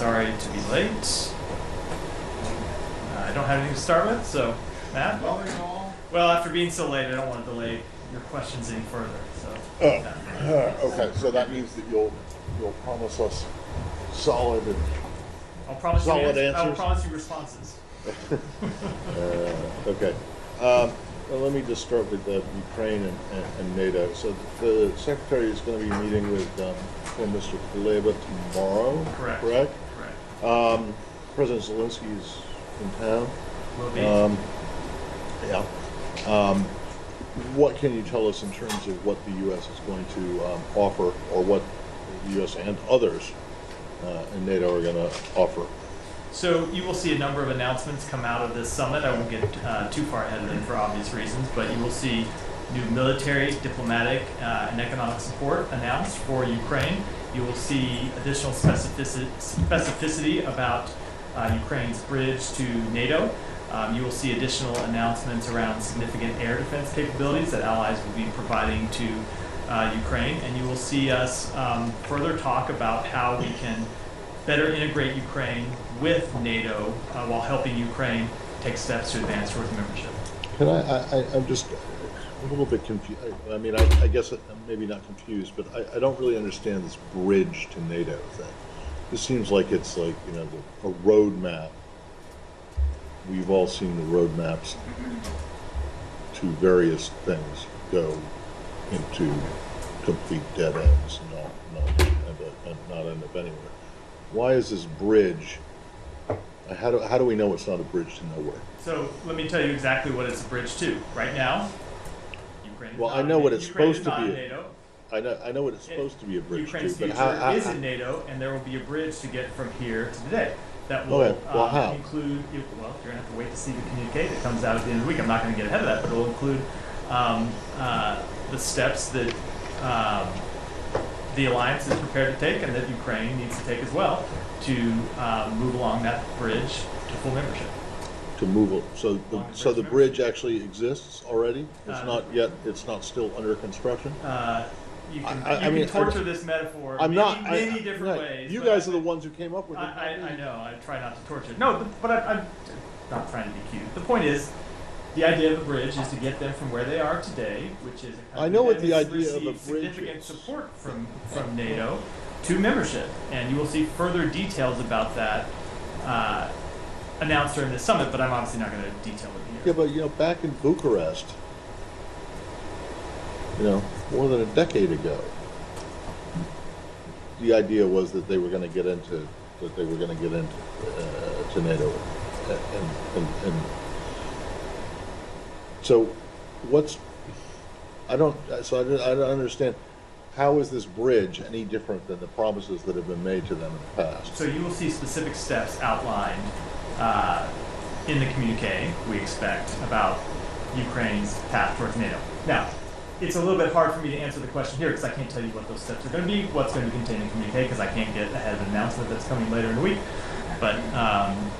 sorry to be late. I don't have anything to start with, so Matt? Well, after being so late, I don't want to delay your questions any further. So. Okay, so that means that you'll promise us solid and I'll promise solid you answers. I'll promise you responses. Okay. Well, let me just start with Ukraine and NATO. So the Secretary is going to be meeting with Mr. Kuleba tomorrow. Correct. Correct? Correct. President Zelensky is in town. Will be. Yeah. What can you tell us in terms of what the U.S. is going to offer, or what the U.S. and others in NATO are going to offer? So you will see a number of announcements come out of this summit. I won't get too far ahead of them for obvious reasons, but you will see new military, diplomatic, and economic support announced for Ukraine. You will see additional specificity about Ukraine's bridge to NATO. You will see additional announcements around significant air defense capabilities that allies will be providing to Ukraine, and you will see us further talk about how we can better integrate Ukraine with NATO while helping Ukraine take steps to advance towards membership. Can I'm just a little bit confused. I mean, I guess I'm maybe not confused, but I don't really understand this bridge to NATO thing. This seems like it's like, you know, a roadmap. We've all seen the roadmaps to various things go into complete dead ends and not end up anywhere. Why is this bridge? How do we know it's not a bridge to nowhere? So let me tell you exactly what it's a bridge to. Right now, Ukraine. Well, I know what it's supposed to be. NATO. I know what it's supposed to be a bridge Ukraine's to, but future is in NATO, and there will be a bridge to get from here to today. That will how? include. Well, you're gonna have to wait to see the communique that comes out at the end of the week. I'm not going to get ahead of that, but it will include the steps that the alliance is prepared to take, and that Ukraine needs to take as well to move along that bridge to full membership. To move it, so the bridge actually exists already. It's not yet. It's not still under construction. You can torture this metaphor many different ways. You guys are the ones who came up with it. I know. I try not to torture. No, but I'm not trying to be cute. The point is, the idea of a bridge is to get them from where they are today, which is a I know what the country idea that of a receives bridge significant is. support from NATO to membership, and you will see further details about that announced during this summit. But I'm obviously not going to detail it here. Yeah, but back in Bucharest, more than a decade ago, the idea was that they were going to get into to NATO, and so I don't understand. How is this bridge any different than the promises that have been made to them in the past? So you will see specific steps outlined in the communique, we expect, about Ukraine's path towards NATO. Now, it's a little bit hard for me to answer the question here because I can't tell you what those steps are going to be, what's going to be contained in the communique, because I can't get ahead of an announcement that's coming later in the week. But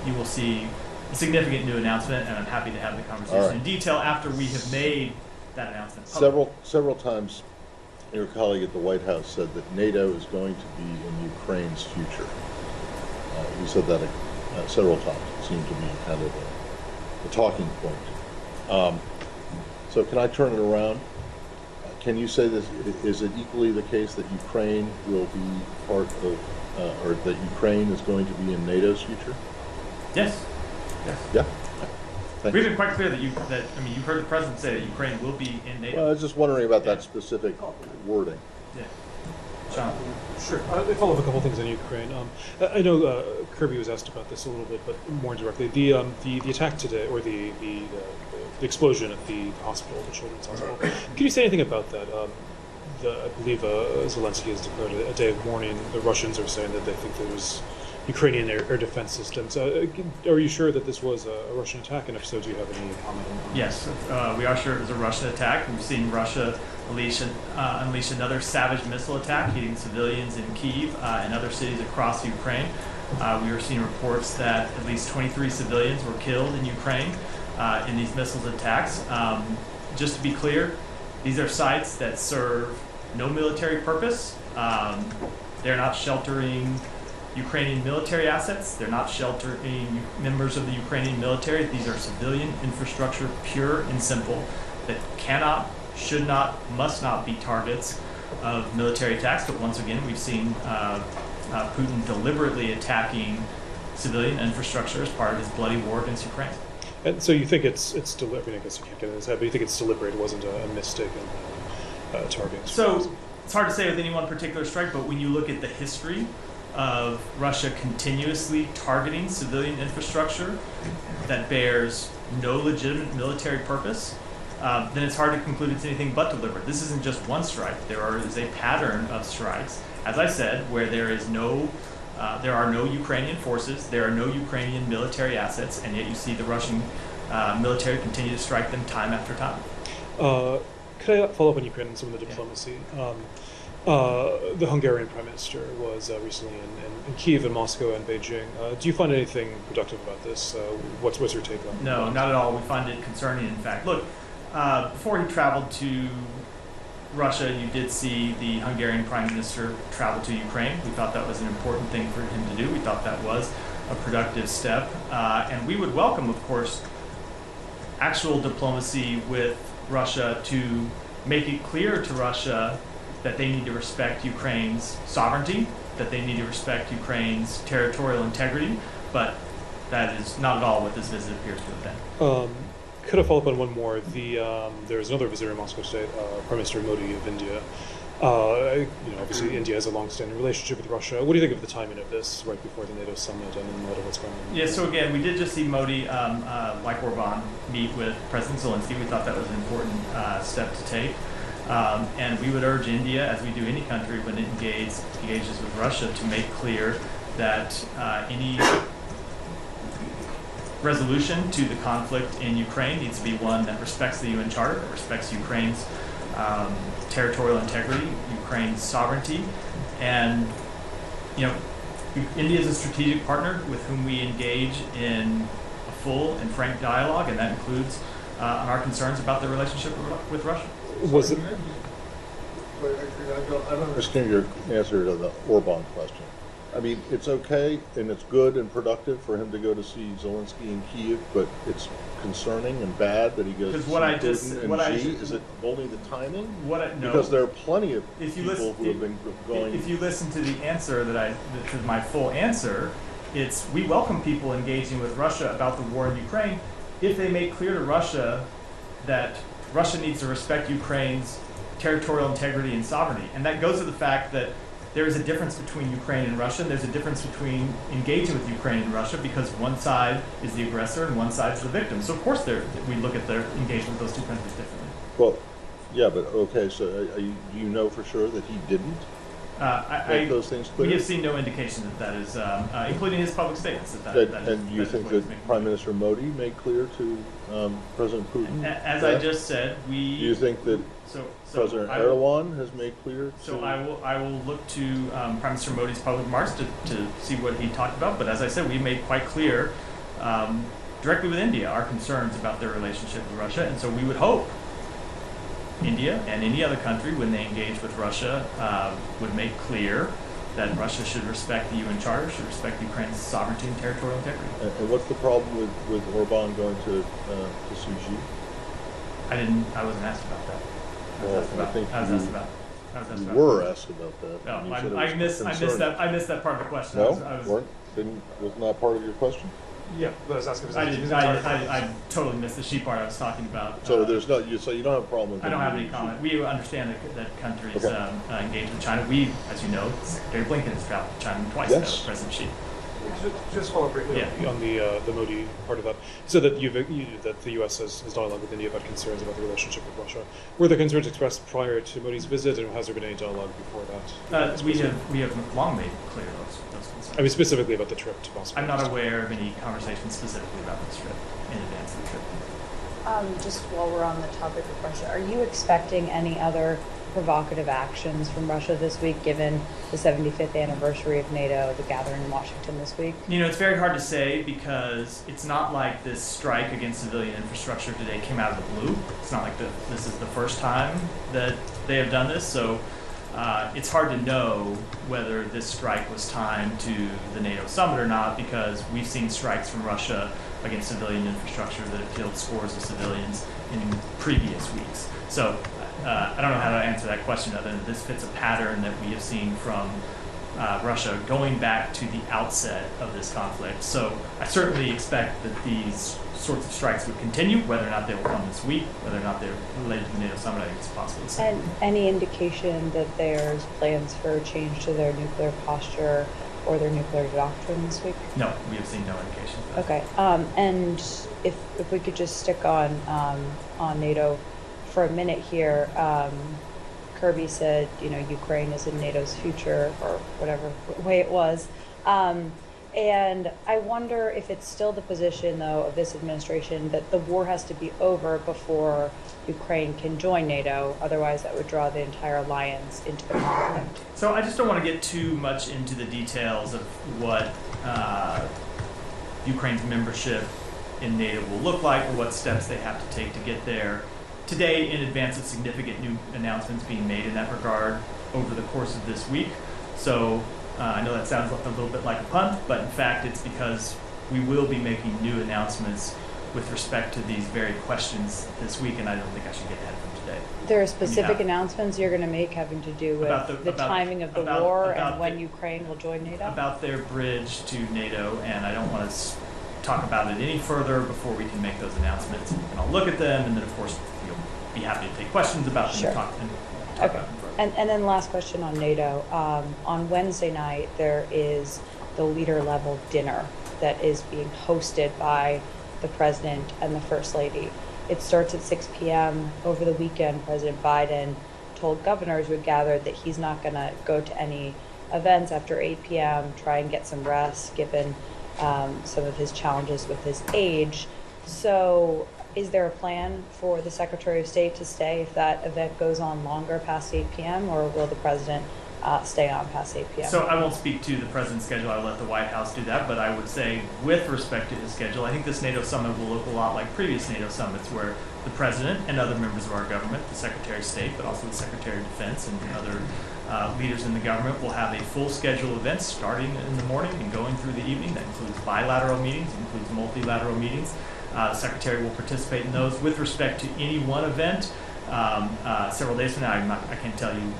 you will see a significant new announcement, and I'm happy to have the conversation in detail after we have made that announcement public. Several times, your colleague at the White House said that NATO is going to be in Ukraine's future. He said that several times. It seemed to be kind of a talking point. So can I turn it around? Can you say this? Is it equally the case that Ukraine will be part of, or that Ukraine is going to be in NATO's future? Yes. Yeah. We've been quite clear that you've heard the president say that Ukraine will be in NATO. Well, I was just wondering about that specific wording. Yeah. Sean. Sure. I follow up a couple things on Ukraine. I know Kirby was asked about this a little bit, but more directly. The attack today, or the explosion at the hospital, the children's hospital. Can you say anything about that? I believe Zelensky has declared a day of mourning. The Russians are saying that they think there was Ukrainian air defense systems. Are you sure that this was a Russian attack? And if so, do you have any comment on that? Yes, we are sure it was a Russian attack. We've seen Russia unleash another savage missile attack hitting civilians in Kyiv and other cities across Ukraine. We are seeing reports that at least 23 civilians were killed in Ukraine in these missiles attacks. Just to be clear, these are sites that serve no military purpose. They're not sheltering Ukrainian military assets. They're not sheltering members of the Ukrainian military. These are civilian infrastructure, pure and simple, that cannot, should not, must not be targets of military attacks. But once again, we've seen Putin deliberately attacking civilian infrastructure as part of his bloody war against Ukraine. And so you think it's deliberate? I mean, I guess you can't get in his head, but you think it's deliberate? It wasn't a mistake in targeting? So it's hard to say with any one particular strike, but when you look at the history of Russia continuously targeting civilian infrastructure that bears no legitimate military purpose, then it's hard to conclude it's anything but deliberate. This isn't just one strike. There is a pattern of strikes, as I said, where there are no Ukrainian forces, there are no Ukrainian military assets, and yet you see the Russian military continue to strike them time after time. Could I follow up on Ukraine and some of the diplomacy? The Hungarian Prime Minister was recently in Kyiv and Moscow and Beijing. Do you find anything productive about this? What's your take on it? No, not at all. We find it concerning, in fact. Look, before he traveled to Russia, you did see the Hungarian Prime Minister travel to Ukraine. We thought that was an important thing for him to do. We thought that was a productive step. And we would welcome, of course, actual diplomacy with Russia to make it clear to Russia that they need to respect Ukraine's sovereignty, that they need to respect Ukraine's territorial integrity, but that is not at all what this visit appears to have been. Could I follow up on one more? There's another visitor in Moscow today, Prime Minister Modi of India. Obviously India has a long-standing relationship with Russia. What do you think of the timing of this right before the NATO summit and in light of what's going on? Yeah, so again, we did just see Modi, like Orban, meet with President Zelensky. We thought that was an important step to take. And we would urge India, as we do any country when it engages with Russia, to make clear that any resolution to the conflict in Ukraine needs to be one that respects the UN Charter, that respects Ukraine's territorial integrity, Ukraine's sovereignty, and India is a strategic partner with whom we engage in a full and frank dialogue, and that includes our concerns about the relationship with Russia. Was it? I don't understand your answer to the Orban question. I mean, it's okay and it's good and productive for him to go to see Zelensky in Kyiv, but it's concerning and bad that he goes to see Putin and Xi. Is it only the timing? No. Because there are plenty of people who have been going. If you listen to the answer to my full answer, it's we welcome people engaging with Russia about the war in Ukraine if they make clear to Russia that Russia needs to respect Ukraine's territorial integrity and sovereignty. And that goes to the fact that there is a difference between Ukraine and Russia. There's a difference between engaging with Ukraine and Russia because one side is the aggressor and one side is the victim. So of course we look at their engagement with those two countries differently. Well, yeah, but okay, so do you know for sure that he didn't make those things clear? We have seen no indication that is, including his public statements. And you think that Prime Minister Modi made clear to President Putin? As I just said, do you think that President Erdogan has made clear? So I will look to Prime Minister Modi's public remarks to see what he talked about. But as I said, we made quite clear directly with India our concerns about their relationship with Russia, and so we would hope India and any other country, when they engage with Russia, would make clear that Russia should respect the UN Charter, should respect Ukraine's sovereignty and territorial integrity. And what's the problem with Orban going to see Xi? I wasn't asked about that. I was asked about that. You were asked about that. No, I missed that part of the question. No, wasn't that part of your question? Yeah, but I was asking. I totally missed the Xi part I was talking about. So there's no. So you don't have a problem with. I don't have any comment. We understand that countries engage with China. We, as you know, Secretary Blinken has traveled to China twice. Yes. President Xi. Just follow up briefly on the Modi part of that. So that that the U.S. has dialogue with India about concerns about the relationship with Russia. Were the concerns expressed prior to Modi's visit, and has there been any dialogue before that? We have long made clear those concerns. I mean, specifically about the trip to Moscow. I'm not aware of any conversations specifically about this trip in advance of the trip. Just while we're on the topic of Russia, are you expecting any other provocative actions from Russia this week, given the 75th anniversary of NATO, the gathering in Washington this week? It's very hard to say because it's not like this strike against civilian infrastructure today came out of the blue. It's not like this is the first time that they have done this. So It's hard to know whether this strike was timed to the NATO summit or not, because we've seen strikes from Russia against civilian infrastructure that have killed scores of civilians in previous weeks. So I don't know how to answer that question other than this fits a pattern that we have seen from Russia going back to the outset of this conflict. So I certainly expect that these sorts of strikes would continue. Whether or not they will come this week, whether or not they're related to the NATO summit, I think it's possible to say. And any indication that there's plans for a change to their nuclear posture or their nuclear doctrine this week? No, we have seen no indication of that. Okay, and if we could just stick on NATO for a minute here, Kirby said, Ukraine is in NATO's future, or whatever way it was. And I wonder if it's still the position, though, of this administration that the war has to be over before Ukraine can join NATO. Otherwise, that would draw the entire alliance into the conflict. So I just don't want to get too much into the details of what Ukraine's membership in NATO will look like, or what steps they have to take to get there. Today, in advance of significant new announcements being made in that regard over the course of this week. So I know that sounds a little bit like a pun, but in fact it's because we will be making new announcements with respect to these very questions this week, and I don't think I should get ahead from today. There are specific announcements you're going to make having to do with the timing of the war and when Ukraine will join NATO? About their bridge to NATO, and I don't want to talk about it any further before we can make those announcements. And I'll look at them, and then of course you'll be happy to take questions about them and talk about them further. And then last question on NATO. On Wednesday night, there is the leader-level dinner that is being hosted by the President and the First Lady. It starts at 6 p.m. Over the weekend, President Biden told governors who had gathered that he's not going to go to any events after 8 p.m., try and get some rest, given some of his challenges with his age. So is there a plan for the Secretary of State to stay if that event goes on longer past 8 p.m., or will the President stay on past 8 p.m.? So I won't speak to the President's schedule. I'll let the White House do that. But I would say, with respect to his schedule, I think this NATO summit will look a lot like previous NATO summits, where the President and other members of our government, the Secretary of State, but also the Secretary of Defense and other leaders in the government, will have a full schedule of events starting in the morning and going through the evening. That includes bilateral meetings, includes multilateral meetings. The Secretary will participate in those. With respect to any one event, several days from now, I can't tell you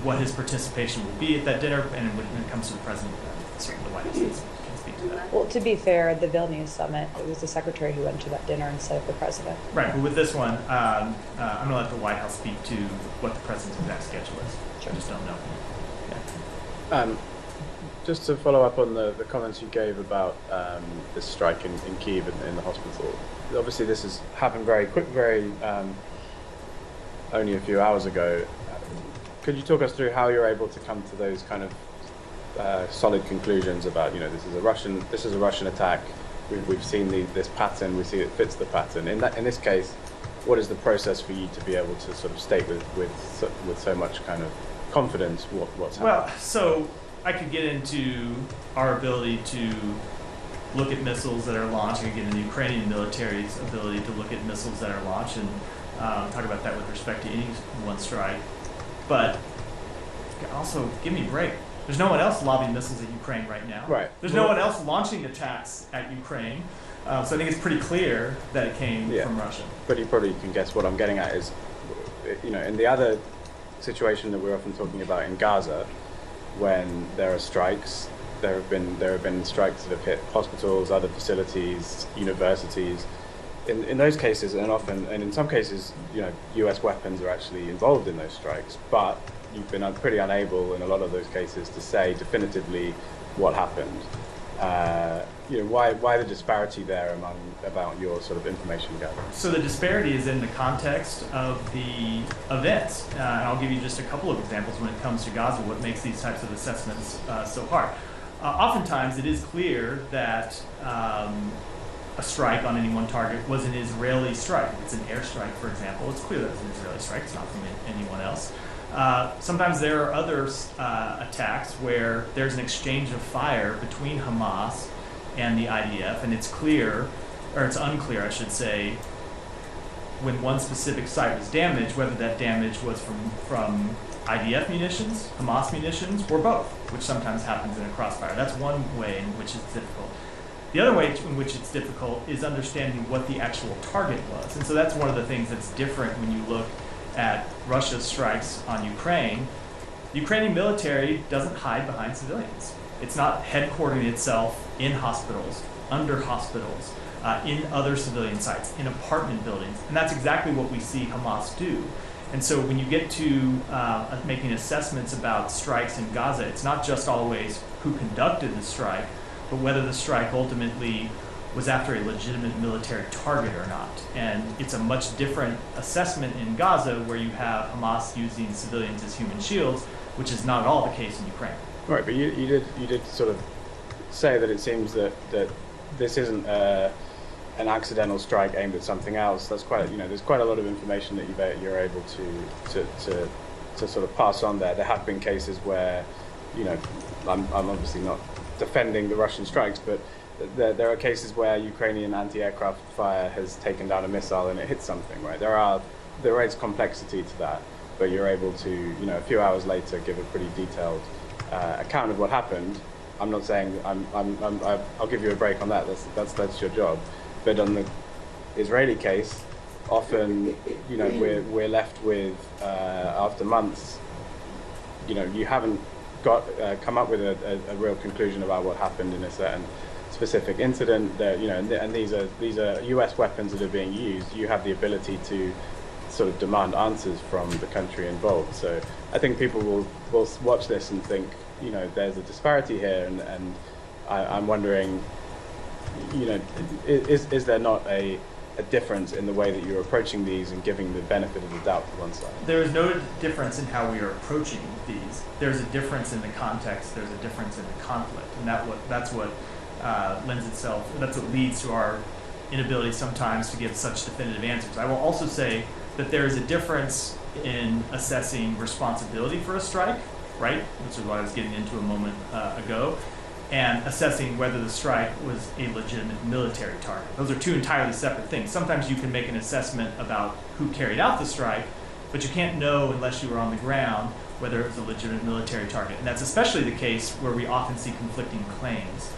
what his participation will be at that dinner, and when it comes to the President, certainly the White House can speak to that. Well, to be fair, at the Vilnius summit, it was the Secretary who went to that dinner instead of the President. Right, but with this one, I'm going to let the White House speak to what the President's exact schedule is. I just don't know. Yeah. Just to follow up on the comments you gave about this strike in Kyiv and in the hospital. Obviously, this has happened very quick, only a few hours ago. Could you talk us through how you're able to come to those kind of solid conclusions about, this is a Russian attack. We've seen this pattern. We see it fits the pattern. In this case, what is the process for you to be able to sort of state with so much kind of confidence what's happening? Well, so I could get into our ability to look at missiles that are launched. I could get into the Ukrainian military's ability to look at missiles that are launched and talk about that with respect to any one strike. But also, give me a break. There's no one else lobbing missiles at Ukraine right now. Right. There's no one else launching attacks at Ukraine. So I think it's pretty clear that it came from Russia. But you probably can guess what I'm getting at is, in the other situation that we're often talking about in Gaza, when there are strikes, there have been strikes that have hit hospitals, other facilities, universities. In those cases, and in some cases, U.S. weapons are actually involved in those strikes, but you've been pretty unable in a lot of those cases to say definitively what happened. Why the disparity there about your sort of information gathering? So the disparity is in the context of the events. And I'll give you just a couple of examples when it comes to Gaza, what makes these types of assessments so hard. Oftentimes it is clear that a strike on any one target was an Israeli strike. If it's an airstrike, for example, it's clear that it's an Israeli strike. It's not from anyone else. Sometimes there are other attacks where there's an exchange of fire between Hamas and the IDF, and it's clear, or it's unclear, I should say, when one specific site was damaged, whether that damage was from IDF munitions, Hamas munitions, or both, which sometimes happens in a crossfire. That's one way in which it's difficult. The other way in which it's difficult is understanding what the actual target was. And so that's one of the things that's different when you look at Russia's strikes on Ukraine. The Ukrainian military doesn't hide behind civilians. It's not headquartering itself in hospitals, under hospitals, in other civilian sites, in apartment buildings. And that's exactly what we see Hamas do. And so when you get to making assessments about strikes in Gaza, it's not just always who conducted the strike, but whether the strike ultimately was after a legitimate military target or not. And it's a much different assessment in Gaza, where you have Hamas using civilians as human shields, which is not at all the case in Ukraine. Right, but you did sort of say that it seems that this isn't an accidental strike aimed at something else. That's quite, there's quite a lot of information that you're able to sort of pass on there. There have been cases where, I'm obviously not defending the Russian strikes, but there are cases where Ukrainian anti-aircraft fire has taken down a missile and it hits something, right? There is complexity to that, but you're able to, a few hours later, give a pretty detailed account of what happened. I'm not saying I'll give you a break on that. That's your job. But on the Israeli case, often, we're left with after months, you haven't come up with a real conclusion about what happened in a certain specific incident. That and these are U.S. weapons that are being used. You have the ability to sort of demand answers from the country involved. So I think people will watch this and think, there's a disparity here, and I'm wondering, is there not a difference in the way that you're approaching these and giving the benefit of the doubt to one side? There is no difference in how we are approaching these. There's a difference in the context. There's a difference in the conflict, and that's what lends itself. That's what leads to our inability sometimes to give such definitive answers. I will also say that there is a difference in assessing responsibility for a strike, right, which is what I was getting into a moment ago, and assessing whether the strike was a legitimate military target. Those are two entirely separate things. Sometimes you can make an assessment about who carried out the strike, but you can't know unless you were on the ground whether it was a legitimate military target. And that's especially the case where we often see conflicting claims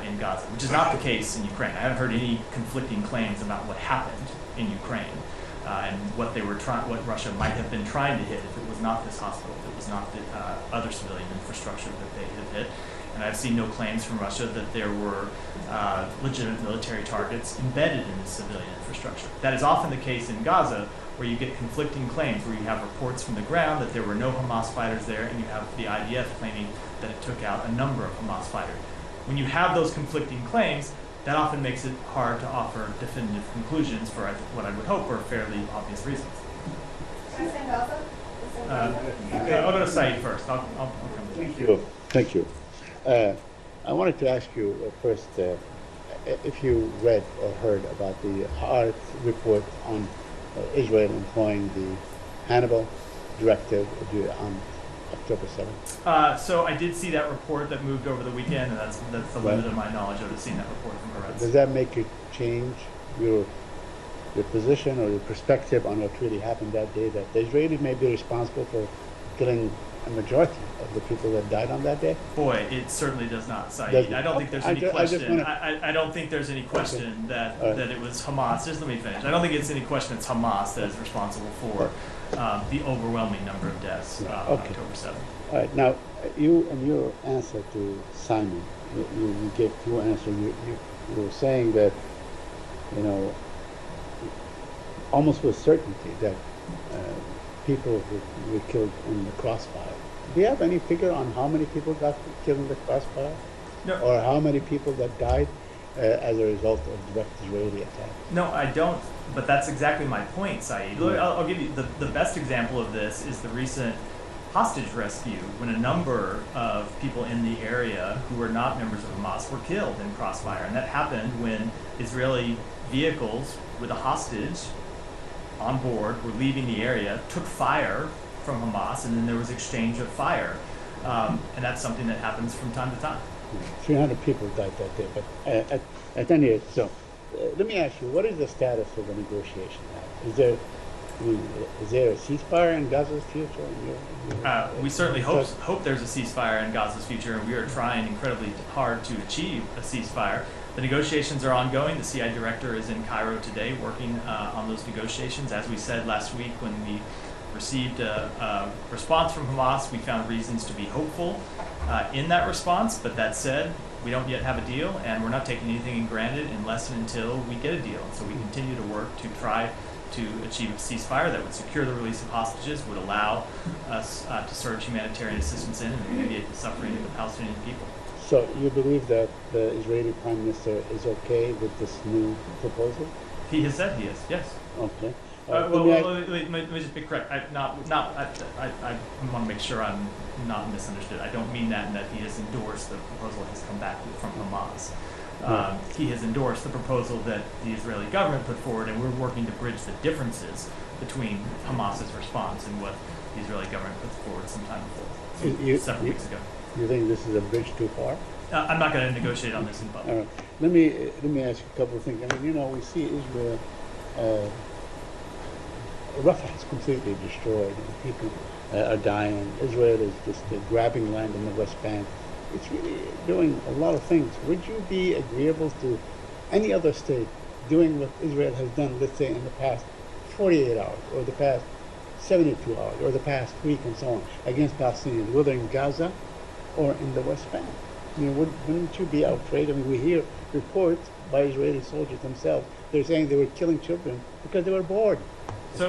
in Gaza, which is not the case in Ukraine. I haven't heard any conflicting claims about what happened in Ukraine and what Russia might have been trying to hit if it was not this hospital, if it was not the other civilian infrastructure that they had hit. And I've seen no claims from Russia that there were legitimate military targets embedded in the civilian infrastructure. That is often the case in Gaza, where you get conflicting claims, where you have reports from the ground that there were no Hamas fighters there, and you have the IDF claiming that it took out a number of Hamas fighters. When you have those conflicting claims, that often makes it hard to offer definitive conclusions for what I would hope are fairly obvious reasons. I'll go to Saeed first. I'll come to you. Thank you. Thank you. I wanted to ask you first if you read or heard about the Haaretz report on Israel employing the Hannibal directive on October 7th. So I did see that report that moved over the weekend, and that's the limit of my knowledge of seeing that report from Haaretz. Does that make you change your position or your perspective on what really happened that day, that the Israelis may be responsible for killing a majority of the people that died on that day? Boy, it certainly does not, Saeed. I don't think there's any question. I don't think there's any question that it was Hamas. Just let me finish. I don't think it's any question it's Hamas that is responsible for the overwhelming number of deaths on October 7th. All right. Now, you in your answer to Simon, you gave two answers. You were saying that, almost with certainty that people were killed in the crossfire. Do you have any figure on how many people got killed in the crossfire? No. Or how many people that died as a result of direct Israeli attack? No, I don't. But that's exactly my point, Saeed. Yeah. I'll give you the best example of this is the recent hostage rescue, when a number of people in the area who were not members of Hamas were killed in crossfire. And that happened when Israeli vehicles with a hostage on board were leaving the area, took fire from Hamas, and then there was exchange of fire. And that's something that happens from time to time. 300 people died that day. But at any rate, so let me ask you, what is the status of the negotiation now? Is there I mean, is there a ceasefire in Gaza's future? We certainly hope there's a ceasefire in Gaza's future, and we are trying incredibly hard to achieve a ceasefire. The negotiations are ongoing. The CI director is in Cairo today working on those negotiations. As we said last week when we received a response from Hamas, we found reasons to be hopeful in that response. But that said, we don't yet have a deal, and we're not taking anything granted unless and until we get a deal. And so we continue to work to try to achieve a ceasefire that would secure the release of hostages, would allow us to surge humanitarian assistance in and alleviate the suffering of the Palestinian people. So you believe that the Israeli Prime Minister is okay with this new proposal? He has said he is, yes. Okay. Let me just be correct. I want to make sure I'm not misunderstood. I don't mean that in that he has endorsed the proposal that has come back from Hamas. He has endorsed the proposal that the Israeli government put forward, and we're working to bridge the differences between Hamas's response and what the Israeli government put forward sometime before, several weeks ago. You think this is a bridge too far? I'm not going to negotiate on this in public. All right. Let me ask you a couple of things. I mean, we see Israel. Rafah is completely destroyed. People are dying. Israel is just grabbing land in the West Bank. It's really doing a lot of things. Would you be agreeable to any other state doing what Israel has done, let's say, in the past 48 hours, or the past 72 hours, or the past week, and so on, against Palestinians, whether in Gaza or in the West Bank? I mean, wouldn't you be outraged? I mean, we hear reports by Israeli soldiers themselves. They're saying they were killing children because they were bored. So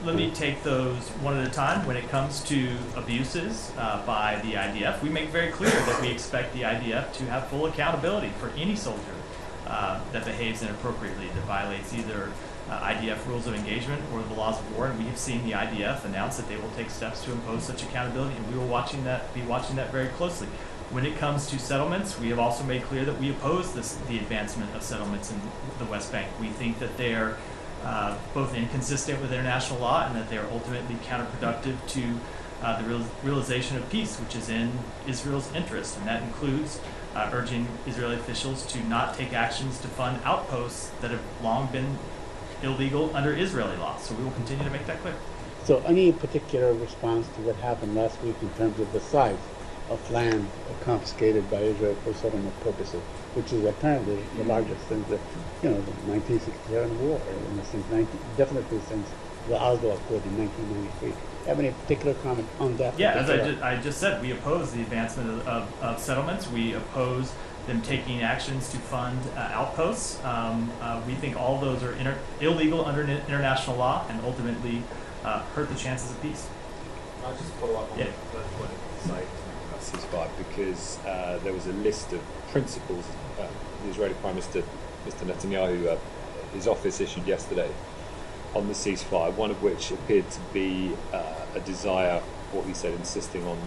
let me take those one at a time. When it comes to abuses by the IDF, we make very clear that we expect the IDF to have full accountability for any soldier that behaves inappropriately, that violates either IDF rules of engagement or the laws of war. And we have seen the IDF announce that they will take steps to impose such accountability, and we will be watching that very closely. When it comes to settlements, we have also made clear that we oppose the advancement of settlements in the West Bank. We think that they are both inconsistent with international law and that they are ultimately counterproductive to the realization of peace, which is in Israel's interest. And that includes urging Israeli officials to not take actions to fund outposts that have long been illegal under Israeli law. So we will continue to make that clear. So any particular response to what happened last week in terms of the size of land confiscated by Israel for settlement purposes, which is apparently the largest since the 1967 war, definitely since the Oslo Accord in 1993. Have any particular comment on that? Yeah, as I just said, we oppose the advancement of settlements. We oppose them taking actions to fund outposts. We think all those are illegal under international law and ultimately hurt the chances of peace. I'll just follow up on the first point of the ceasefire, because there was a list of principles the Israeli Prime Minister, Mr. Netanyahu, his office issued yesterday on the ceasefire, one of which appeared to be a desire, what he said, insisting on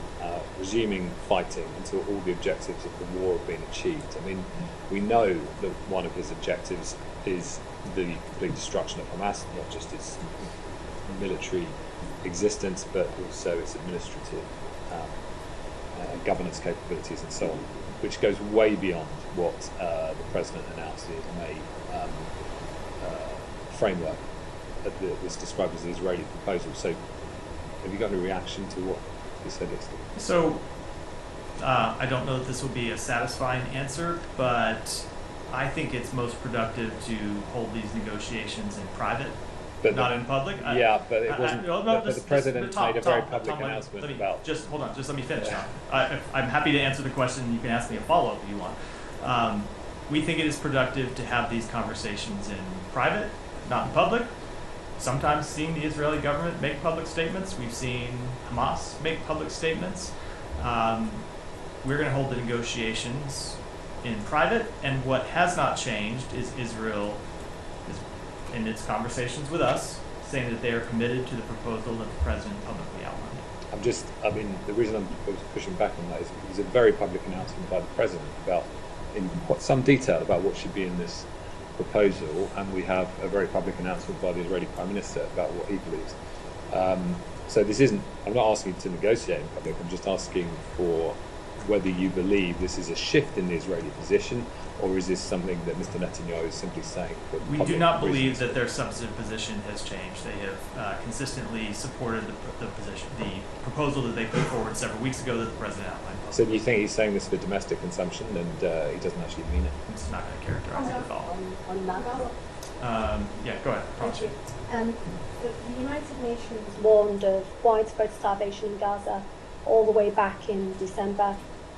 resuming fighting until all the objectives of the war have been achieved. I mean, we know that one of his objectives is the complete destruction of Hamas, not just its military existence, but also its administrative governance capabilities and so on, which goes way beyond what the President announced in his May framework that was described as the Israeli proposal. So have you got any reaction to what he said yesterday? So I don't know that this will be a satisfying answer, but I think it's most productive to hold these negotiations in private, but not in public. But it wasn't. But the President made a very public announcement about. Just hold on. Just let me finish. I'm happy to answer the question. You can ask me a follow-up if you want. We think it is productive to have these conversations in private, not in public. Sometimes seeing the Israeli government make public statements. We've seen Hamas make public statements. We're going to hold the negotiations in private, and what has not changed is Israel is in its conversations with us saying that they are committed to the proposal that the President publicly outlined. The reason I was pushing back on that is it was a very public announcement by the President about, in some detail, about what should be in this proposal, and we have a very public announcement by the Israeli Prime Minister about what he believes. So this isn't, I'm not asking to negotiate in public, I'm just asking for whether you believe this is a shift in the Israeli position, or is this something that Mr. Netanyahu is simply saying? We do not believe that their substantive position has changed. They have consistently supported the position, the proposal that they put forward several weeks ago that the president outlined. So do you think he's saying this for domestic consumption and he doesn't actually mean it? It's not going to characterize it at all. On Gaza. Yeah, go ahead. Thank you. The United Nations warned of widespread starvation in Gaza all the way back in December.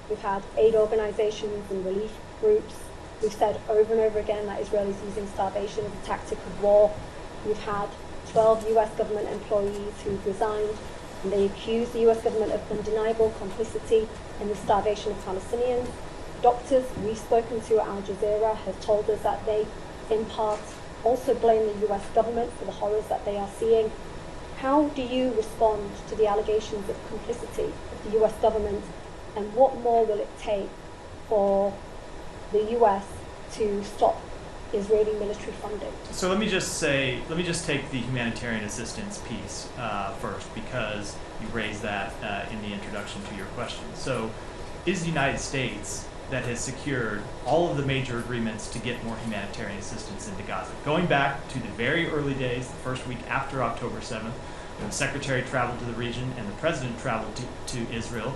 We've had aid organizations and relief groups. We've said over and over again that Israel is using starvation as a tactic of war. We've had 12 US government employees who've resigned, and they accuse the US government of undeniable complicity in the starvation of Palestinians. Doctors we've spoken to at Al Jazeera have told us that they, in part, also blame the US government for the horrors that they are seeing. How do you respond to the allegations of complicity of the US government, and what more will it take for the US to stop Israeli military funding? So let me just take the humanitarian assistance piece first, because you raised that in the introduction to your question. So it is the United States that has secured all of the major agreements to get more humanitarian assistance into Gaza. Going back to the very early days, the first week after October 7th, when the Secretary traveled to the region and the President traveled to Israel,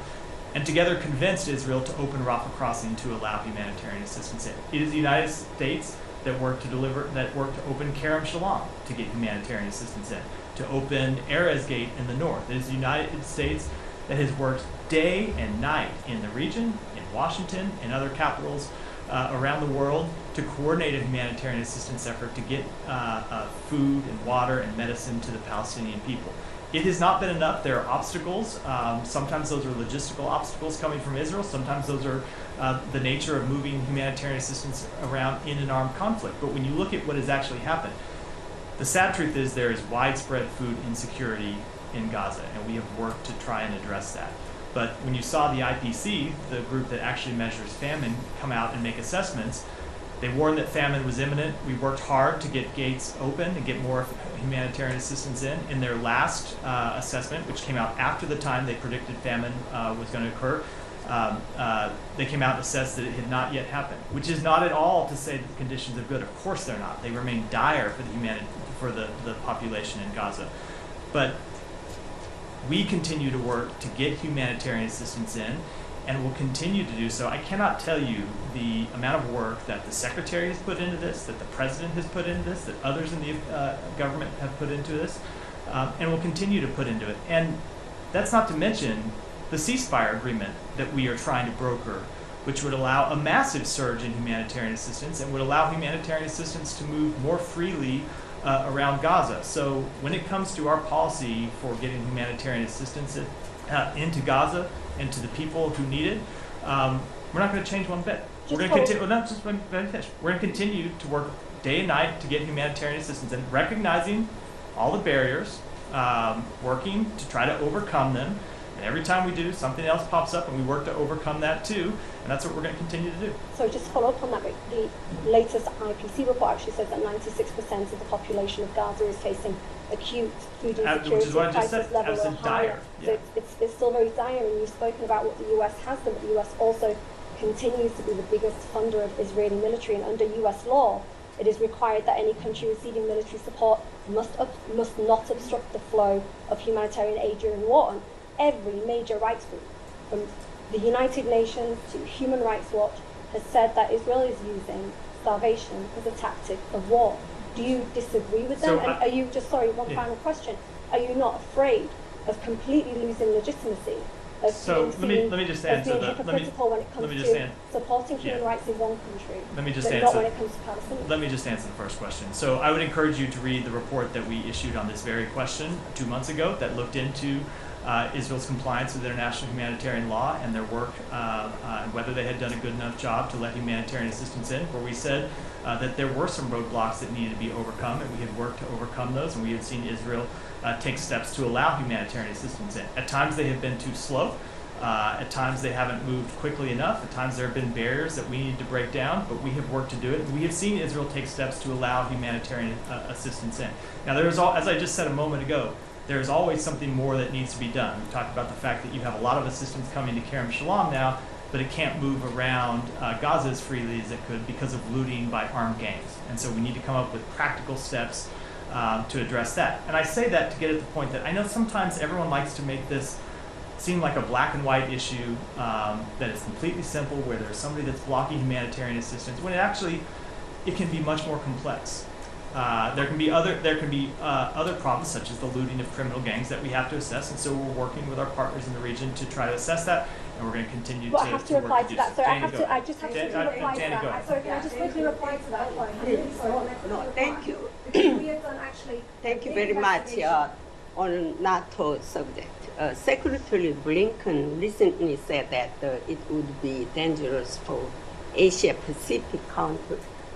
and together convinced Israel to open Rafah crossing to allow humanitarian assistance in. It is the United States that worked to open Kerem Shalom to get humanitarian assistance in, to open Erez Gate in the north. It is the United States that has worked day and night in the region, in Washington, and other capitals around the world to coordinate a humanitarian assistance effort to get food and water and medicine to the Palestinian people. It has not been enough. There are obstacles. Sometimes those are logistical obstacles coming from Israel. Sometimes those are the nature of moving humanitarian assistance around in an armed conflict. But when you look at what has actually happened, the sad truth is there is widespread food insecurity in Gaza, and we have worked to try and address that. But when you saw the IPC, the group that actually measures famine, come out and make assessments, they warned that famine was imminent. We worked hard to get gates open and get more humanitarian assistance in. In their last assessment, which came out after the time they predicted famine was going to occur, they came out and assessed that it had not yet happened, which is not at all to say that the conditions are good. Of course they're not. They remain dire for the population in Gaza. But we continue to work to get humanitarian assistance in, and will continue to do so. I cannot tell you the amount of work that the Secretary has put into this, that the President has put into this, that others in the government have put into this, and will continue to put into it. And that's not to mention the ceasefire agreement that we are trying to broker, which would allow a massive surge in humanitarian assistance and would allow humanitarian assistance to move more freely around Gaza. So when it comes to our policy for getting humanitarian assistance into Gaza and to the people who need it, we're not going to change one bit. We're going to continue. We're going to continue to work day and night to get humanitarian assistance, and recognizing all the barriers, working to try to overcome them. And every time we do, something else pops up, and we work to overcome that too. And that's what we're going to continue to do. So just to follow up on that, the latest IPC report actually says that 96% of the population of Gaza is facing acute food insecurity crisis level or higher. Yeah. So it's still very dire, and you've spoken about what the US has done, but the US also continues to be the biggest funder of Israeli military, and under US law, it is required that any country receiving military support must not obstruct the flow of humanitarian aid during war. And every major rights group, from the United Nations to Human Rights Watch, has said that Israel is using starvation as a tactic of war. Do you disagree with them? So and are you, one final question, are you not afraid of completely losing legitimacy? So let me just answer being hypocritical when it comes to supporting human rights in one country, but not when it comes to Palestinians? Let me just answer the first question. So I would encourage you to read the report that we issued on this very question 2 months ago that looked into Israel's compliance with international humanitarian law and their work, and whether they had done a good enough job to let humanitarian assistance in, where we said that there were some roadblocks that needed to be overcome, and we had worked to overcome those, and we had seen Israel take steps to allow humanitarian assistance in. At times they have been too slow. At times they haven't moved quickly enough. At times there have been barriers that we need to break down, but we have worked to do it. We have seen Israel take steps to allow humanitarian assistance in. Now, as I just said a moment ago, there's always something more that needs to be done. We talked about the fact that you have a lot of assistance coming to Kerem Shalom now. but it can't move around Gaza as freely as it could because of looting by armed gangs. And so we need to come up with practical steps to address that. And I say that to get at the point that I know sometimes everyone likes to make this seem like a black and white issue, that it's completely simple, where there's somebody that's blocking humanitarian assistance, when it can be much more complex. There can be other problems, such as the looting of criminal gangs, that we have to assess, and so we're working with our partners in the region to try to assess that, and we're going to continue Well, to I have to work reply to to do that. so. Sorry, Danny, I just have to quickly reply to Danny, go that. ahead. Sorry, can I just quickly reply to that point? I'm really sorry. No, thank you. We have done actually. Thank you very much. On NATO subject, Secretary Blinken recently said that it would be dangerous for Asia Pacific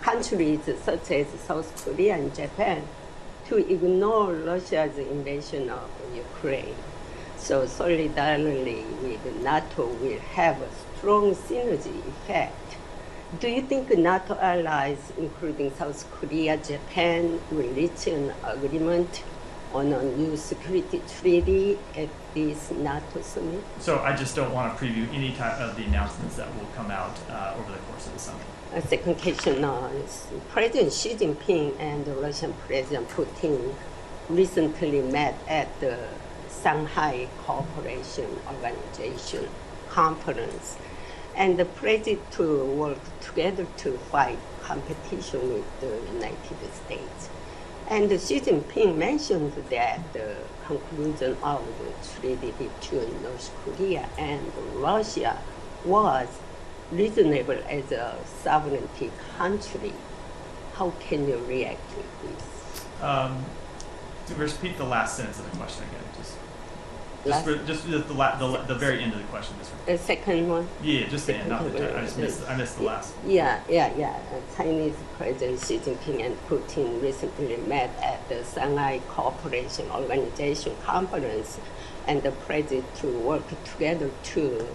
countries such as South Korea and Japan to ignore Russia's invasion of Ukraine. So solidarity with NATO will have a strong synergy effect. Do you think NATO allies, including South Korea, Japan, will reach an agreement on a new security treaty at this NATO summit? So I just don't want to preview any type of the announcements that will come out over the course of the summit. A second question is President Xi Jinping and Russian President Putin recently met at the Shanghai Cooperation Organization conference, and the pledged to work together to fight competition with the United States. And Xi Jinping mentioned that the conclusion of the treaty between North Korea and Russia was reasonable as a sovereignty country. How can you react to this? Repeat the last sentence of the question again, just the very end of the question. The second one? Yeah, just the end, not the time. I missed the last. Yeah. Chinese President Xi Jinping and Putin recently met at the Shanghai Cooperation Organization conference, and pledged to work together to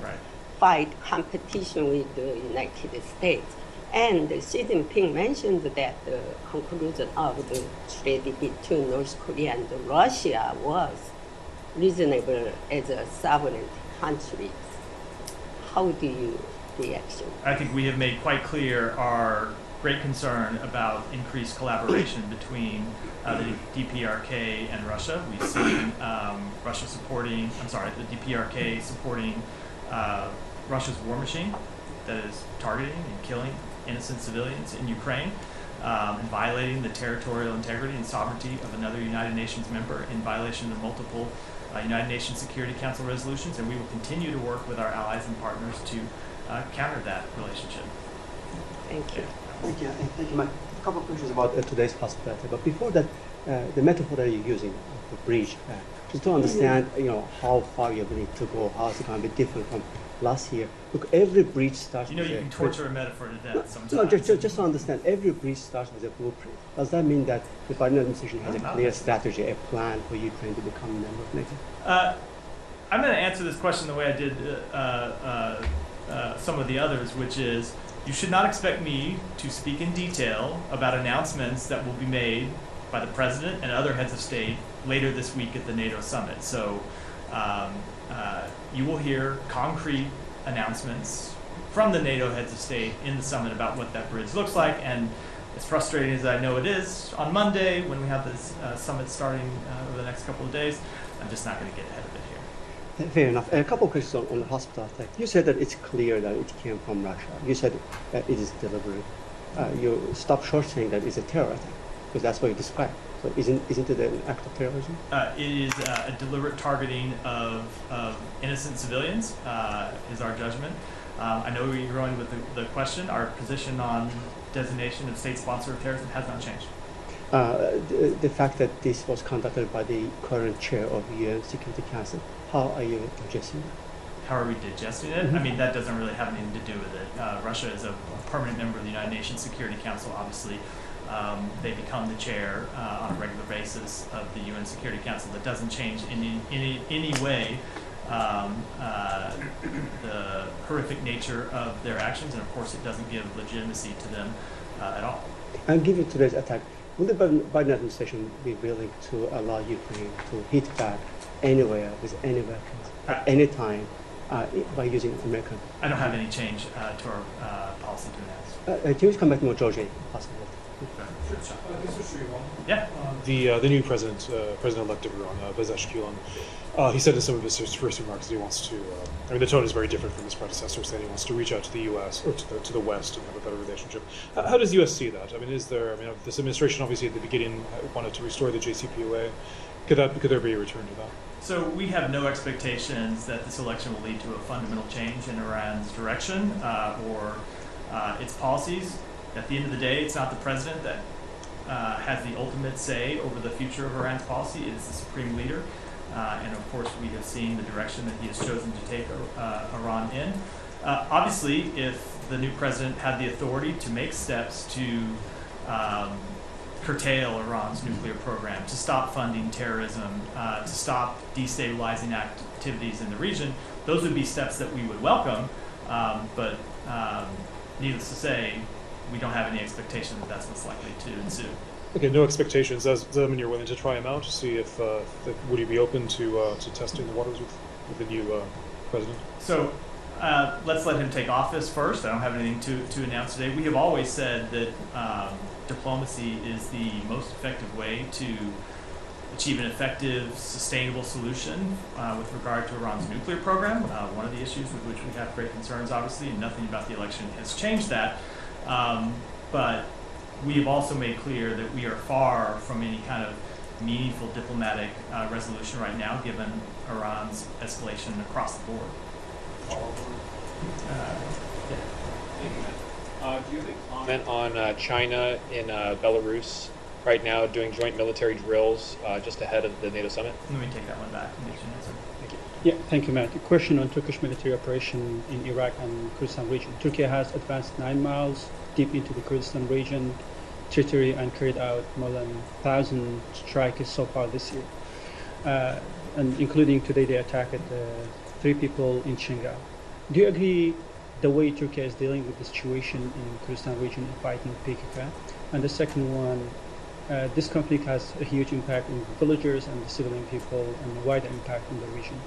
fight competition with the United States. And Xi Jinping mentioned that the conclusion of the treaty between North Korea and Russia was reasonable as a sovereign country. How do you react? I think we have made quite clear our great concern about increased collaboration between the DPRK and Russia. We've seen the DPRK supporting Russia's war machine that is targeting and killing innocent civilians in Ukraine, and violating the territorial integrity and sovereignty of another United Nations member, in violation of multiple United Nations Security Council resolutions, and we will continue to work with our allies and partners to counter that relationship. Thank you. Thank you. Thank you, Mike. A couple of questions about today's possibility, but before that, the metaphor that you're using, the bridge, just to understand, how far you're going to go, how it's going to be different from last year. Look, every bridge starts. You can torture a metaphor to death sometimes. No, just to understand, every bridge starts with a blueprint. Does that mean that the Biden administration has a clear strategy, a plan for Ukraine to become a member of NATO? I'm going to answer this question the way I did some of the others, which is, you should not expect me to speak in detail about announcements that will be made by the president and other heads of state later this week at the NATO summit. So you will hear concrete announcements from the NATO heads of state in the summit about what that bridge looks like. And as frustrating as I know it is, on Monday, when we have this summit starting over the next couple of days, I'm just not going to get ahead of it here. Fair enough. A couple of questions on the hospital attack. You said that it's clear that it came from Russia. You said that it is deliberate. You stopped short saying that it's a terror attack, because that's what you described. So isn't it an act of terrorism? It is a deliberate targeting of innocent civilians, is our judgment. I know where you're going with the question. Our position on designation of state sponsor of terrorism has not changed. The fact that this was conducted by the current chair of the UN Security Council, how are you digesting that? How are we digesting it? I mean, that doesn't really have anything to do with it. Russia is a permanent member of the United Nations Security Council, obviously. They become the chair on a regular basis of the UN Security Council. That doesn't change in any way the horrific nature of their actions, and of course it doesn't give legitimacy to them at all. And given today's attack, will the Biden administration be willing to allow Ukraine to hit back anywhere with any weapons at any time by using American? I don't have any change to our policy to announce. Can you come back more, Georgie, if possible? Yeah. The new president, President-elect of Iran, Pezeshkian, he said in some of his first remarks that he wants to. I mean, the tone is very different from his predecessor, saying he wants to reach out to the U.S. or to the West and have a better relationship. How does the U.S. see that? I mean, is there? I mean, this administration obviously at the beginning wanted to restore the JCPOA. Could there be a return to that? So we have no expectations that this election will lead to a fundamental change in Iran's direction or its policies. At the end of the day, it's not the president that has the ultimate say over the future of Iran's policy. It is the supreme leader. And of course, we have seen the direction that he has chosen to take Iran in. Obviously, if the new president had the authority to make steps to curtail Iran's nuclear program, to stop funding terrorism, to stop destabilizing activities in the region, those would be steps that we would welcome. But needless to say, we don't have any expectation that that's what's likely to ensue. Okay, no expectations. Does that mean you're willing to try him out to see if would you be open to testing the waters with the new president? So let's let him take office first. I don't have anything to announce today. We have always said that diplomacy is the most effective way to achieve an effective, sustainable solution with regard to Iran's nuclear program. One of the issues with which we have great concerns, obviously, and nothing about the election has changed that. But we have also made clear that we are far from any kind of meaningful diplomatic resolution right now, given Iran's escalation across the board. Do you have a comment on China and Belarus right now doing joint military drills just ahead of the NATO summit? Let me take that one back and get you an answer. Thank you. Yeah, thank you, Matt. A question on Turkish military operation in Iraq and Kurdistan region. Turkey has advanced 9 miles deep into the Kurdistan region territory and carried out more than 1,000 strikes so far this year, and including today they attacked 3 people in Shingal. Do you agree the way Turkey is dealing with the situation in Kurdistan region in fighting PKK? And the second one, this conflict has a huge impact on villagers and the civilian people and a wider impact in the region.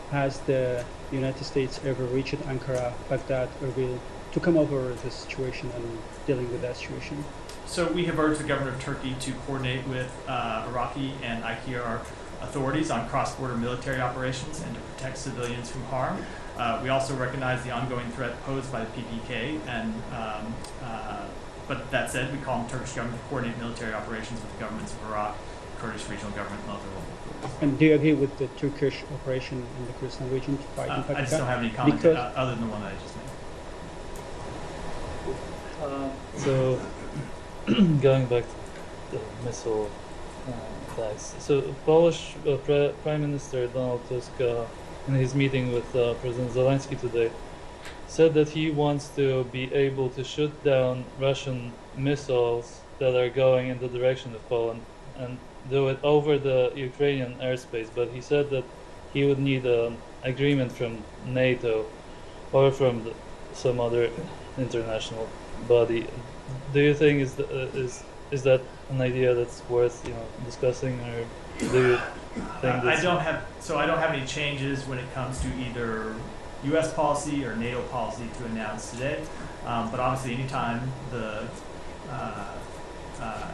Has the United States ever reached Ankara, Baghdad, Erbil to come over the situation and dealing with that situation? So we have urged the government of Turkey to coordinate with Iraqi and IKR authorities on cross-border military operations and to protect civilians from harm. We also recognize the ongoing threat posed by the PPK, and but that said, we call on the Turkish government to coordinate military operations with the governments of Iraq, Kurdish regional government, and other local authorities. And do you agree with the Turkish operation in the Kurdistan region to fight in PKK? I just don't have any comment other than the one that I just made. So, going back to the missile attacks. So, Polish Prime Minister Donald Tusk, in his meeting with President Zelensky today, said that he wants to be able to shoot down Russian missiles that are going in the direction of Poland and do it over the Ukrainian airspace. But he said that he would need an agreement from NATO or from some other international body. Do you think is that an idea that's worth discussing, or do you think I don't have any changes when it comes to either U.S. policy or NATO policy to announce today. But obviously, anytime a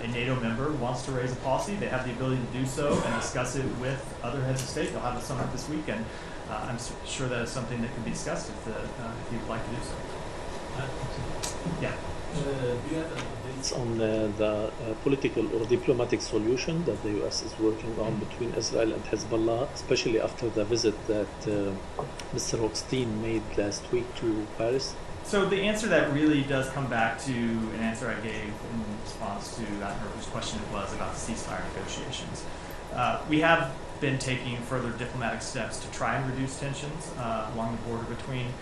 NATO member wants to raise a policy, they have the ability to do so and discuss it with other heads of state. They'll have a summit this week, and I'm sure that is something that can be discussed if you'd like to do so. Yeah. Do you have updates on the political or diplomatic solution that the U.S. is working on between Israel and Hezbollah, especially after the visit that Mr. Hochstein made last week to Paris? So the answer that really does come back to an answer I gave in response to, I don't know whose question it was, about the ceasefire negotiations. We have been taking further diplomatic steps to try and reduce tensions along the border between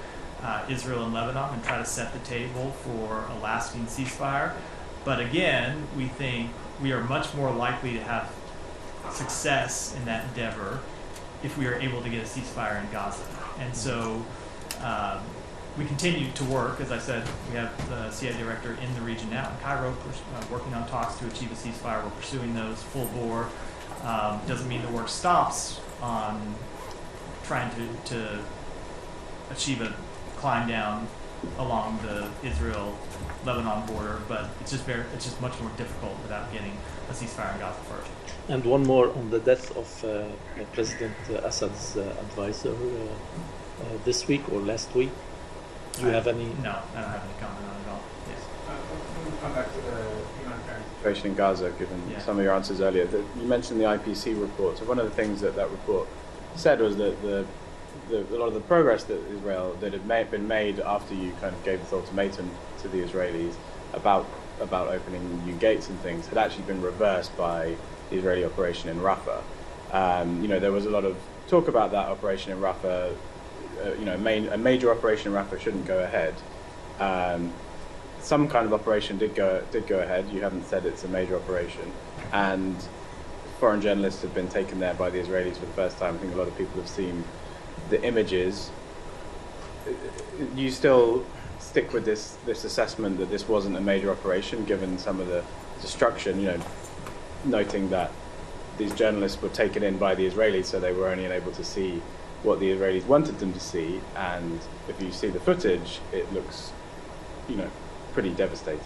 Israel and Lebanon and try to set the table for a lasting ceasefire. But again, we think we are much more likely to have success in that endeavor if we are able to get a ceasefire in Gaza. And so we continue to work. As I said, we have the CIA director in the region now in Cairo working on talks to achieve a ceasefire. We're pursuing those full bore. Doesn't mean the work stops on trying to achieve a climb down along the Israel-Lebanon border, but it's just much more difficult without getting a ceasefire in Gaza first. And one more on the death of President Assad's advisor this week or last week. Do you have any? No, I don't have any comment on it at all. Yes. We'll come back to the humanitarian situation in Gaza, given some of your answers earlier. You mentioned the IPC report. So one of the things that report said was that a lot of the progress that had been made after you kind of gave this ultimatum to the Israelis about opening new gates and things had actually been reversed by the Israeli operation in Rafah. There was a lot of talk about that operation in Rafah. A major operation in Rafah shouldn't go ahead. Some kind of operation did go ahead. You haven't said it's a major operation, and foreign journalists have been taken there by the Israelis for the first time. I think a lot of people have seen the images. You still stick with this assessment that this wasn't a major operation, given some of the destruction, noting that these journalists were taken in by the Israelis, so they were only able to see what the Israelis wanted them to see, and if you see the footage, it looks, pretty devastating.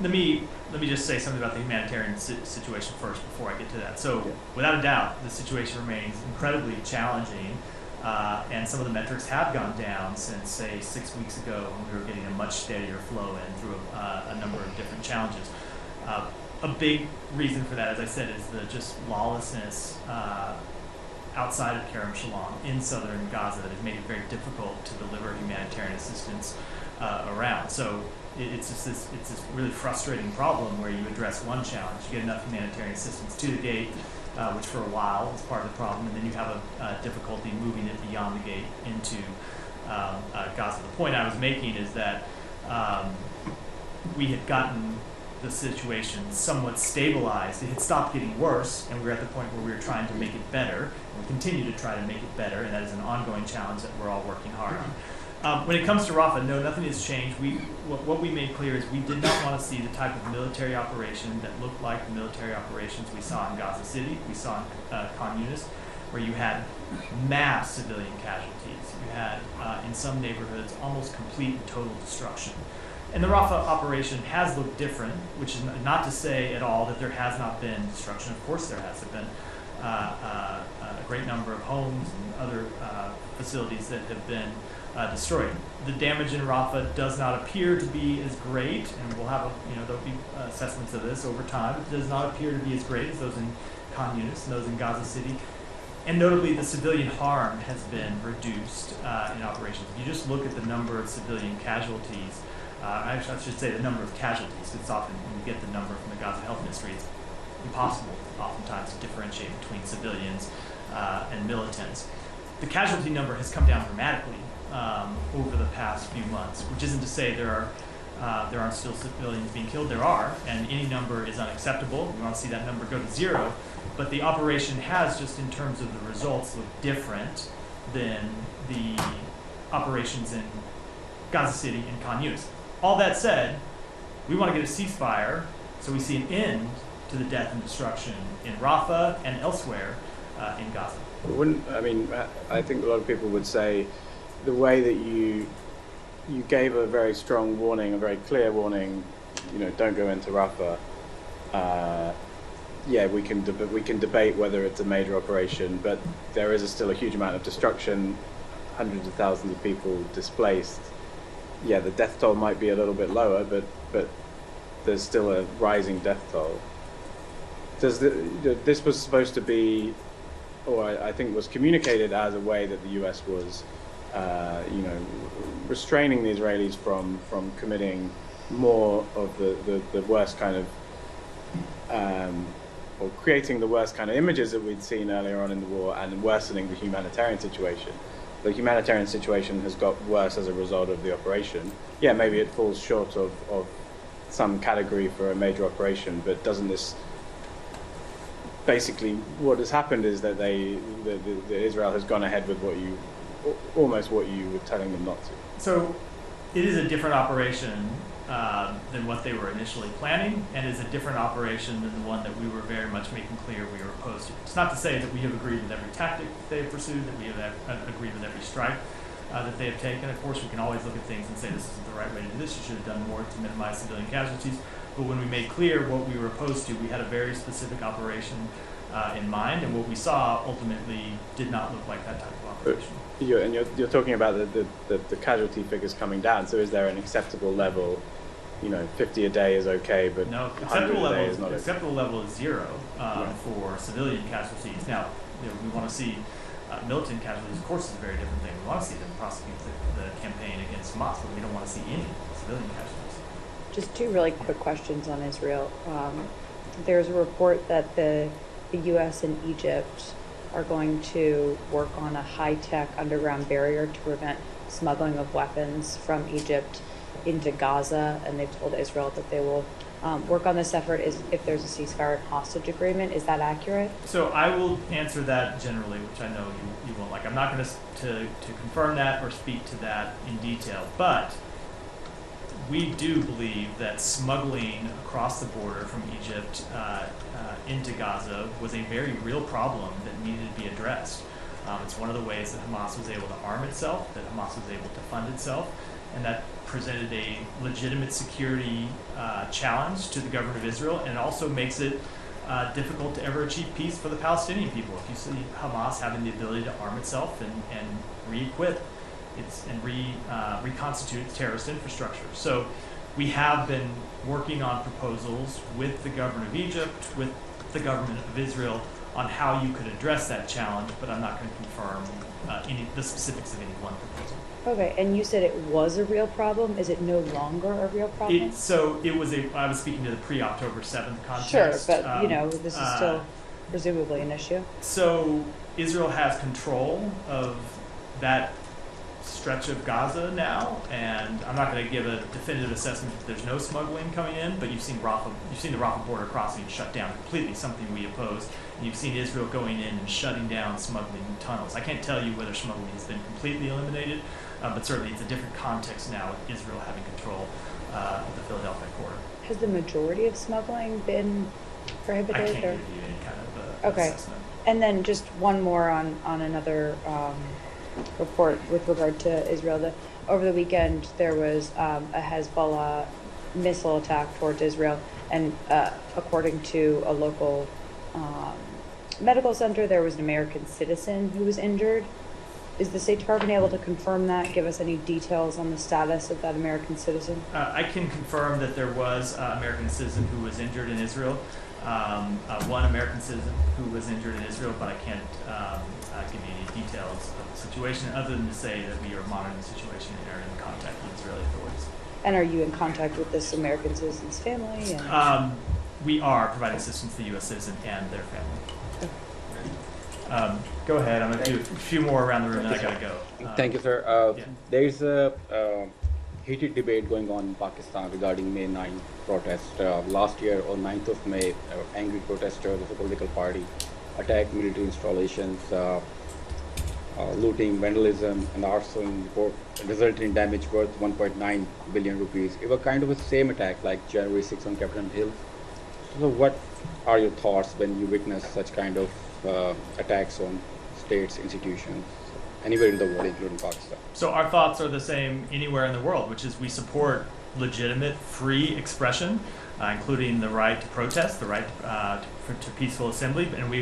Let me just say something about the humanitarian situation first before I get to that. So, without a doubt, the situation remains incredibly challenging, and some of the metrics have gone down since, say, 6 weeks ago, when we were getting a much steadier flow in through a number of different challenges. A big reason for that, as I said, is the just lawlessness outside of Kerem Shalom in southern Gaza that has made it very difficult to deliver humanitarian assistance around. So it's this really frustrating problem where you address one challenge, you get enough humanitarian assistance to the gate, which for a while is part of the problem, and then you have a difficulty moving it beyond the gate into Gaza. The point I was making is that we had gotten the situation somewhat stabilized. It had stopped getting worse, and we were at the point where we were trying to make it better, and we continue to try to make it better, and that is an ongoing challenge that we're all working hard on. When it comes to Rafah, no, nothing has changed. What we made clear is we did not want to see the type of military operation that looked like the military operations we saw in Gaza City, we saw in Khan Yunis, where you had mass civilian casualties. You had, in some neighborhoods, almost complete and total destruction. And the Rafah operation has looked different, which is not to say at all that there has not been destruction. Of course there has. There have been a great number of homes and other facilities that have been destroyed. The damage in Rafah does not appear to be as great, and we'll have there'll be assessments of this over time. It does not appear to be as great as those in Khan Yunis and those in Gaza City. And notably, the civilian harm has been reduced in operations. If you just look at the number of civilian casualties, I should say the number of casualties. It's often, when you get the number from the Gaza Health Ministry, it's impossible oftentimes to differentiate between civilians and militants. The casualty number has come down dramatically over the past few months, which isn't to say there aren't still civilians being killed. There are, and any number is unacceptable. We want to see that number go to zero. But the operation has, just in terms of the results, looked different than the operations in Gaza City and Khan Yunis. All that said, we want to get a ceasefire so we see an end to the death and destruction in Rafah and elsewhere in Gaza. I think a lot of people would say the way that you gave a very strong warning, a very clear warning, don't go into Rafah. We can debate whether it's a major operation, but there is still a huge amount of destruction, hundreds of thousands of people displaced. Yeah, the death toll might be a little bit lower, but there's still a rising death toll. This was supposed to be, or I think was communicated as a way that the U.S. was, restraining the Israelis from committing more of the worst kind of, or creating the worst kind of images that we'd seen earlier on in the war, and worsening the humanitarian situation. The humanitarian situation has got worse as a result of the operation. Yeah, maybe it falls short of some category for a major operation, but doesn't this... Basically, what has happened is that Israel has gone ahead with almost what you were telling them not to. So it is a different operation than what they were initially planning, and is a different operation than the one that we were very much making clear we were opposed to. It's not to say that we have agreed with every tactic they have pursued, that we have agreed with every strike. that they have taken. Of course, we can always look at things and say this isn't the right way to do this. You should have done more to minimize civilian casualties. But when we made clear what we were opposed to, we had a very specific operation in mind, and what we saw ultimately did not look like that type of operation. You're talking about the casualty figures coming down. So is there an acceptable level? 50 a day is okay, but no, 100 a day is not okay. Acceptable level is zero for civilian casualties. Now, we want to see militant casualties. Of course, is a very different thing. We want to see them prosecute the campaign against Hamas, but we don't want to see any civilian casualties. Just two really quick questions on Israel. There's a report that the U.S. and Egypt are going to work on a high-tech underground barrier to prevent smuggling of weapons from Egypt into Gaza, and they've told Israel that they will work on this effort if there's a ceasefire and hostage agreement. Is that accurate? So I will answer that generally, which I know you won't like. I'm not going to confirm that or speak to that in detail, but we do believe that smuggling across the border from Egypt into Gaza was a very real problem that needed to be addressed. It's one of the ways that Hamas was able to arm itself, that Hamas was able to fund itself, and that presented a legitimate security challenge to the government of Israel, and it also makes it difficult to ever achieve peace for the Palestinian people. If you see Hamas having the ability to arm itself and re-equip reconstitute its terrorist infrastructure. So we have been working on proposals with the government of Egypt, with the government of Israel, on how you could address that challenge, but I'm not going to confirm the specifics of any one proposal. Okay, and you said it was a real problem. Is it no longer a real problem? I was speaking to the pre-October 7th context. Sure, but this is still presumably an issue. So Israel has control of that stretch of Gaza now, and I'm not going to give a definitive assessment that there's no smuggling coming in, but you've seen the Rafah border crossing shut down completely, something we opposed, and you've seen Israel going in and shutting down smuggling tunnels. I can't tell you whether smuggling has been completely eliminated, but certainly it's a different context now with Israel having control of the Philadelphia corridor. Has the majority of smuggling been prohibited? I can't give you any kind of assessment. And then just one more on another report with regard to Israel. Over the weekend, there was a Hezbollah missile attack towards Israel, and according to a local medical center, there was an American citizen who was injured. Is the State Department able to confirm that? Give us any details on the status of that American citizen? I can confirm that there was an American citizen who was injured in Israel. One American citizen who was injured in Israel, but I can't give you any details of the situation other than to say that we are monitoring the situation and are in contact with Israeli authorities. And are you in contact with this American citizen's family? We are providing assistance to the U.S. citizen and their family. Go ahead. I'm going to do a few more around the room, and then I got to go. Thank you, sir. There is a heated debate going on in Pakistan regarding May 9 protest. Last year, on 9th of May, angry protesters of a political party attacked military installations, looting, vandalism, and arson, resulted in damage worth 1.9 billion rupees. It was kind of the same attack like January 6 on Capitol Hill. So what are your thoughts when you witness such kind of attacks on states, institutions, anywhere in the world, including Pakistan? So our thoughts are the same anywhere in the world, which is we support legitimate, free expression, including the right to protest, the right to peaceful assembly, and we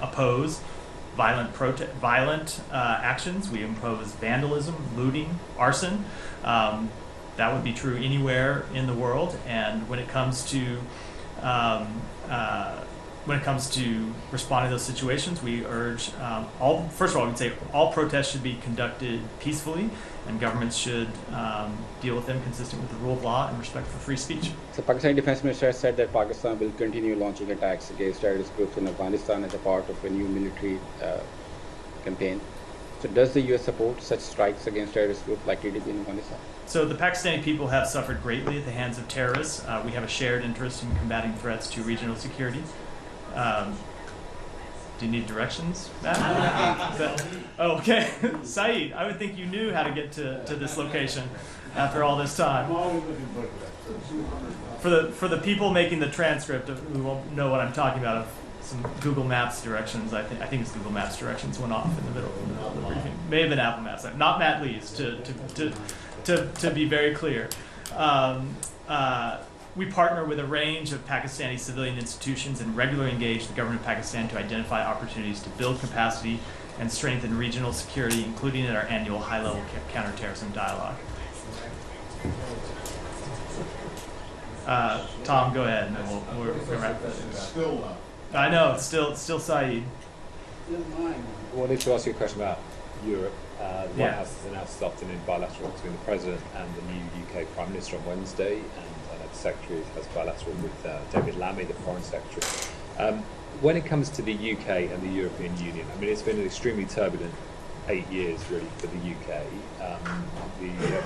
oppose violent actions. We oppose vandalism, looting, arson. That would be true anywhere in the world. And when it comes to responding to those situations, we urge first of all, I would say all protests should be conducted peacefully, and governments should deal with them consistent with the rule of law and respect for free speech. So Pakistani Defense Minister has said that Pakistan will continue launching attacks against terrorist groups in Afghanistan as a part of a new military campaign. So does the U.S. support such strikes against terrorist groups like TTP in Afghanistan? So the Pakistani people have suffered greatly at the hands of terrorists. We have a shared interest in combating threats to regional security. Do you need directions, Matt? Okay. Saeed, I would think you knew how to get to this location after all this time. For the people making the transcript who won't know what I'm talking about, some Google Maps directions, I think it's Google Maps directions went off in the middle of the briefing. may have been Apple Maps, not Matt Lee's, to be very clear. We partner with a range of Pakistani civilian institutions and regularly engage the government of Pakistan to identify opportunities to build capacity and strengthen regional security, including at our annual high-level counterterrorism dialogue. Tom, go ahead, and then we'll wrap this. I know, it's still Saeed. I wanted to ask you a question about Europe. The White House has announced this afternoon bilateral between the President and the new UK Prime Minister on Wednesday, and the Secretary has bilateral with David Lammy, the Foreign Secretary. When it comes to the UK and the European Union, I mean, it's been an extremely turbulent 8 years, really, for the UK. The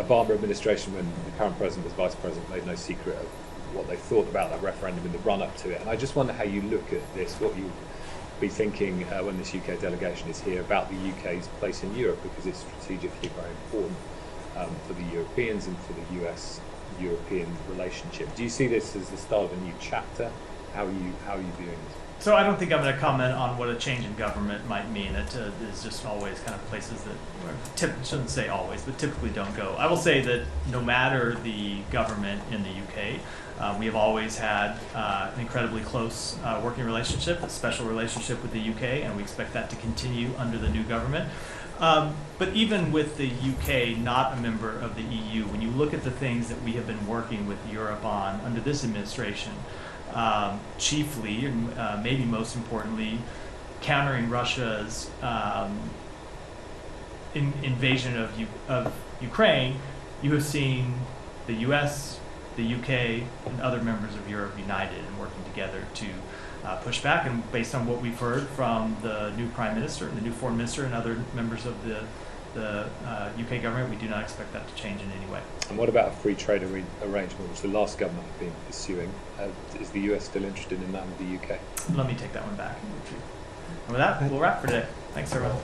Obama administration, when the current President was Vice President, made no secret of what they thought about that referendum in the run-up to it. And I just wonder how you look at this, what you be thinking when this UK delegation is here about the UK's place in Europe, because it's strategically very important for the Europeans and for the US-European relationship. Do you see this as the start of a new chapter? How are you viewing this? So I don't think I'm going to comment on what a change in government might mean. It is just always kind of places that, shouldn't say always, but typically don't go. I will say that no matter the government in the UK, we have always had an incredibly close working relationship, a special relationship with the UK, and we expect that to continue under the new government. But even with the UK not a member of the EU, when you look at the things that we have been working with Europe on under this administration, chiefly, and maybe most importantly, countering Russia's invasion of Ukraine, you have seen the US, the UK, and other members of Europe united and working together to push back. And based on what we've heard from the new Prime Minister and the new Foreign Minister and other members of the UK government, we do not expect that to change in any way. And what about a free trade arrangement, which the last government have been pursuing? Is the US still interested in that with the UK? Let me take that one back. And with that, we'll wrap for today. Thanks, everyone.